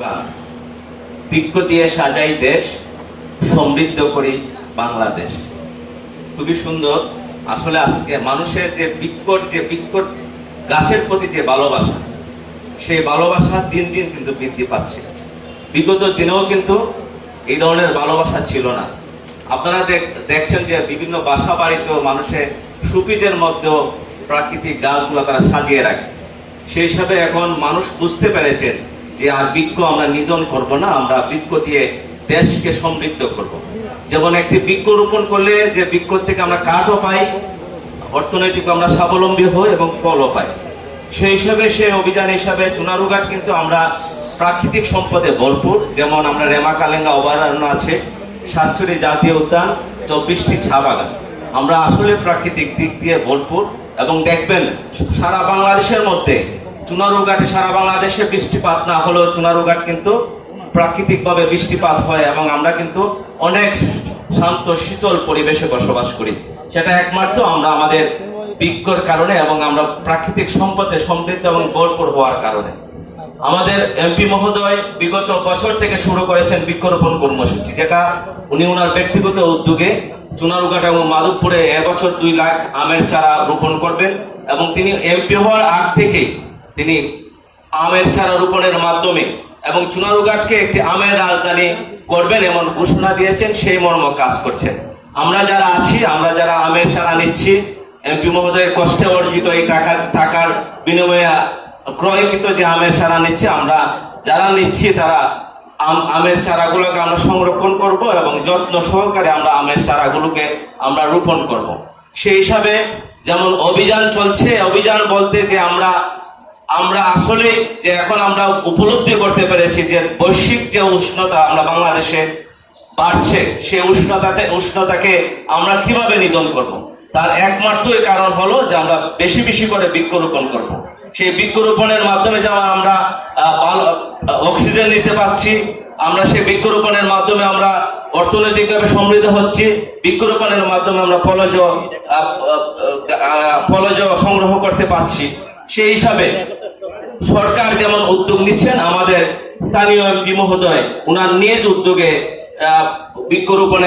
Slogan, বৃক্ষ দিয়ে সাজাই দেশ, সমৃদ্ধ করি বাংলাদেশ। খুবই সুন্দর। আসলে আজকে মানুষের যে বৃক্ষ গাছের প্রতি যে ভালোবাসা, সেই ভালোবাসা দিন দিন কিন্তু বৃদ্ধি পাচ্ছে। বিগত দিনেও কিন্তু এই ধরনের ভালোবাসা ছিল না। আপনারা দেখছেন যে বিভিন্ন বাসা বাড়িতেও মানুষের সুপিজের মধ্যেও প্রাকৃতিক গাছগুলো তারা সাজিয়ে রাখে। সেই হিসাবে এখন মানুষ বুঝতে পেরেছেন যে আর বৃক্ষ আমরা নিধন করব না, আমরা বৃক্ষ দিয়ে দেশকে সমৃদ্ধ করব। যেমন একটি বৃক্ষ রোপণ করলে যে বৃক্ষ থেকে আমরা কাঠও পাই, অর্থনৈতিক আমরা স্বাবলম্বী হই এবং ফলও পাই। সেই হিসাবে সে অভিযান হিসাবে চুনারুঘাট কিন্তু আমরা প্রাকৃতিক সম্পদে ভরপুর। যেমন আমরা রেমাকালেঙ্গা অভয়ারণ্য আছে, সাতছড়ি জাতীয় উদ্যান, 24টি চা বাগান। আমরা আসলে প্রাকৃতিক দিক দিয়ে ভরপুর। এবং দেখবেন সারা বাংলাদেশের মধ্যে চুনারুঘাটে, সারা বাংলাদেশে বৃষ্টিপাত না হলেও চুনারুঘাট কিন্তু প্রাকৃতিকভাবে বৃষ্টিপাত হয় এবং আমরা কিন্তু অনেক শান্ত শীতল পরিবেশে বসবাস করি। সেটা একমাত্র আমরা আমাদের বৃক্ষর কারণে এবং আমরা প্রাকৃতিক সম্পদে সমৃদ্ধ এবং ভরপুর হওয়ার কারণে। আমাদের এমপি মহোদয় বিগত বছর থেকে শুরু করেছেন বৃক্ষরোপণ কর্মসূচি, যেটা উনি ওনার ব্যক্তিগত উদ্যোগে চুনারুঘাট এবং মাধবপুরে এবছর 2 লাখ আমের চারা রোপণ করবেন। এবং তিনি এমপি হওয়ার আগ থেকে তিনি আমের চারা রোপণের মাধ্যমে এবং চুনারুঘাটকে একটি আমের রাজধানী করবেন এমন ঘোষণা দিয়েছেন। সেই মর্ম কাজ করছেন। আমরা যারা আছি, আমরা যারা আমের চারা নিচ্ছি, এমপি মহোদয়ের কষ্টে অর্জিত এই টাকার বিনিময়ে ক্রয়কৃত যে আমের চারা নিচ্ছে, আমরা যারা নিচ্ছি তারা আমের চারাগুলোকে আমরা সংরক্ষণ করব এবং যত্ন সহকারে আমরা আমের চারাগুলোকে আমরা রোপণ করব। সেই হিসাবে যেমন অভিযান চলছে, অভিযান বলতে যে আমরা আসলে যে এখন আমরা উপলব্ধি করতে পেরেছি যে বৈশ্বিক যে উষ্ণতা আমরা বাংলাদেশে বাড়ছে, সেই উষ্ণতাকে আমরা কিভাবে নিধন করব, তার একমাত্রই কারণ হলো যে আমরা বেশি বেশি করে বৃক্ষরোপণ করব। সেই বৃক্ষরোপণের মাধ্যমে যেমন আমরা অক্সিজেন নিতে পারছি, আমরা সেই বৃক্ষরোপণের মাধ্যমে আমরা অর্থনৈতিকভাবে সমৃদ্ধ হচ্ছি, বৃক্ষরোপণের মাধ্যমে আমরা ফলজ সংগ্রহ করতে পারছি। সেই হিসাবে সরকার যেমন উদ্যোগ নিচ্ছেন, আমাদের স্থানীয় এমপি মহোদয় ওনার নিজ উদ্যোগে বৃক্ষরোপণের